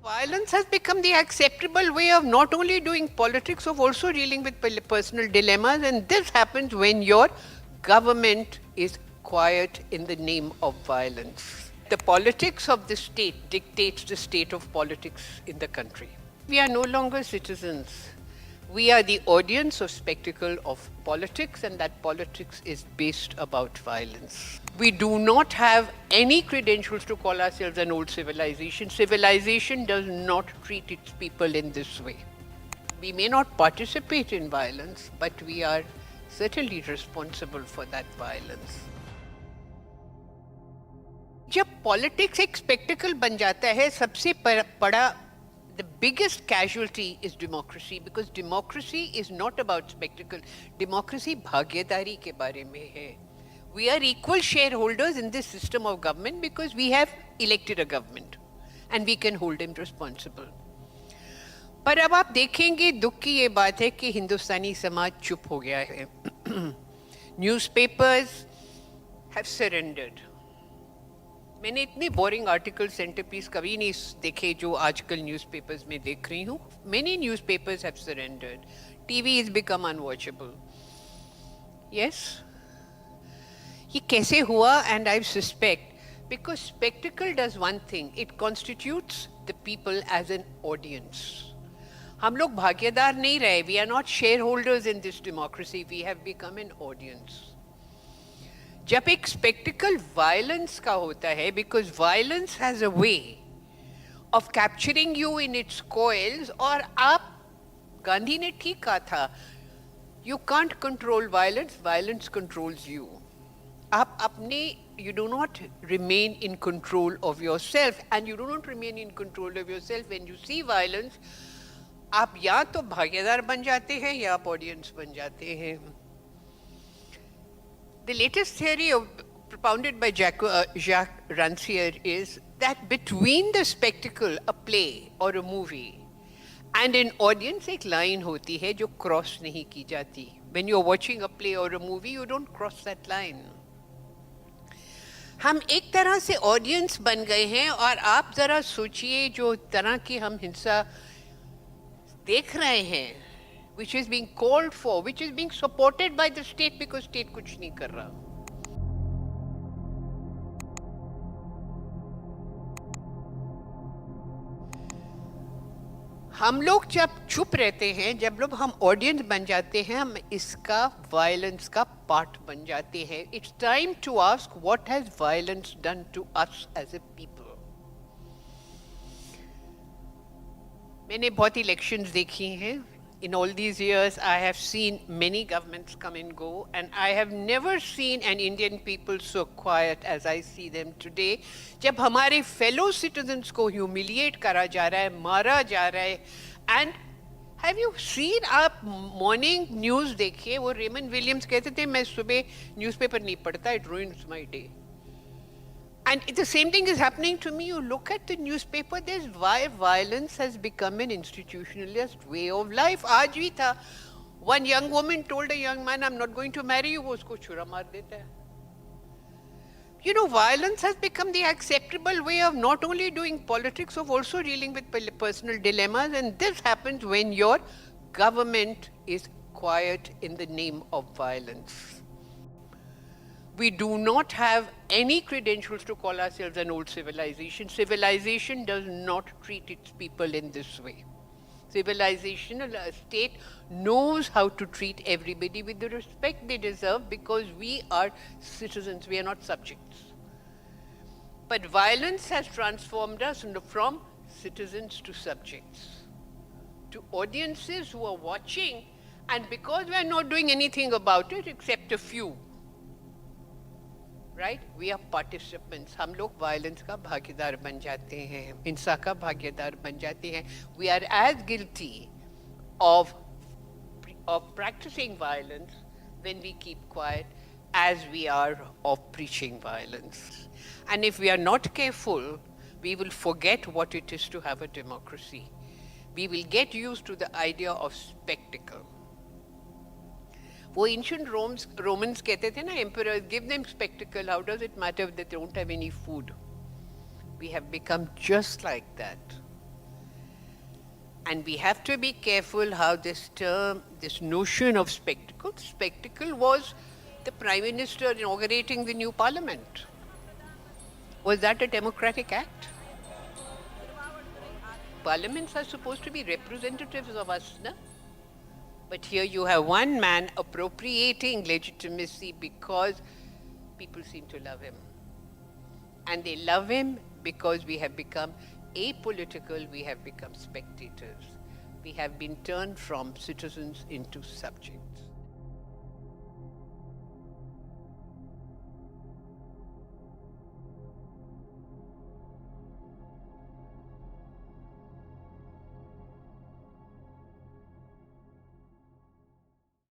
Violence has become the acceptable way of not only doing politics, of also dealing with personal dilemmas, and this happens when your government is quiet in the name of violence. The politics of the state dictates the state of politics in the country. We are no longer citizens. We are the audience of spectacle of politics, and that politics is based about violence. We do not have any credentials to call ourselves an old civilization. Civilization does not treat its people in this way. We may not participate in violence, but we are certainly responsible for that violence. जब politics एक spectacled बन जाता है, सबसे बड़ा the biggest casualty is democracy, because democracy is not about spectacle. Democracy भागीदारी के बारे में है. We are equal shareholders in this system of government because we have elected a government and we can hold him responsible. पर अब आप देखेंगे दुख की ये बात है कि हिंदुस्तानी समाज चुप हो गया है. Newspapers have surrendered. मैंने इतने बोरिंग आर्टिकल सेंटरपीस कभी नहीं देखे जो आजकल न्यूज़पेपर्स में देख रही हूँ. Many newspapers have surrendered. TV has become unwatchable. Yes? ये कैसे हुआ? And I suspect because spectacle does one thing. It constitutes the people as an audience. हम लोग भागीदार नहीं रहे. We are not shareholders in this democracy. We have become an audience. जब एक स्पेक्टिकल वायलेंस का होता है, because violence has a way of capturing you in its coils, और आप, गांधी ने ठीक कहा था, you can't control violence, violence controls you. आप अपने, you do not remain in control of yourself, and you do not remain in control of yourself when you see violence. आप या तो भागीदार बन जाते हैं या आप ऑडियंस बन जाते हैं. The latest theory propounded by Jacques Rancière is that between the spectacle, a play or a movie, and an audience, एक line होती है जो cross नहीं की जाती. When you're watching a play or a movie, you don't cross that line. हम एक तरह से audience बन गए हैं, और आप जरा सोचिए जो तरह की हम हिंसा देख रहे हैं, which is being called for, which is being supported by the state because state कुछ नहीं कर रहा. हम लोग जब चुप रहते हैं, जब लोग हम ऑडियंस बन जाते हैं, हम इसका वायलेंस का पार्ट बन जाते हैं. It's time to ask what has violence done to us as a people. मैंने बहुत इलेक्शंस देखी हैं. In all these years, I have seen many governments come and go, and I have never seen an Indian people so quiet as I see them today. जब हमारे fellow citizens को humiliate करा जा रहा है, मारा जा रहा है, and have you seen, आप morning news देखिए, वो रेमंड विलियम्स कहते थे, मैं सुबह newspaper नहीं पढ़ता, it ruins my day. And the same thing is happening to me. You look at the newspaper, there's why violence has become an institutionalized way of life. आज भी था, one young woman told a young man, I'm not going to marry you, वो उसको छुरा मार देता है. You know, violence has become the acceptable way of not only doing politics, of also dealing with personal dilemmas, and this happens when your government is quiet in the name of violence. We do not have any credentials to call ourselves an old civilization. Civilization does not treat its people in this way. Civilization, a state, knows how to treat everybody with the respect they deserve because we are citizens, we are not subjects. But violence has transformed us from citizens to subjects, to audiences who are watching, and because we are not doing anything about it except a few, right? We are participants. हम लोग violence का भागीदार बन जाते हैं, हिंसा का भागीदार बन जाते हैं. We are as guilty of practicing violence when we keep quiet as we are of preaching violence. And if we are not careful, we will forget what it is to have a democracy. We will get used to the idea of spectacle. वो ancient Romans कहते थे ना, emperors, give them spectacle, how does it matter if they don't have any food? We have become just like that. And we have to be careful how this term, this notion of spectacle was the Prime Minister inaugurating the new parliament. Was that a democratic act? Parliaments are supposed to be representatives of us, no? But here you have one man appropriating legitimacy because people seem to love him. And they love him because we have become apolitical, we have become spectators. We have been turned from citizens into subjects.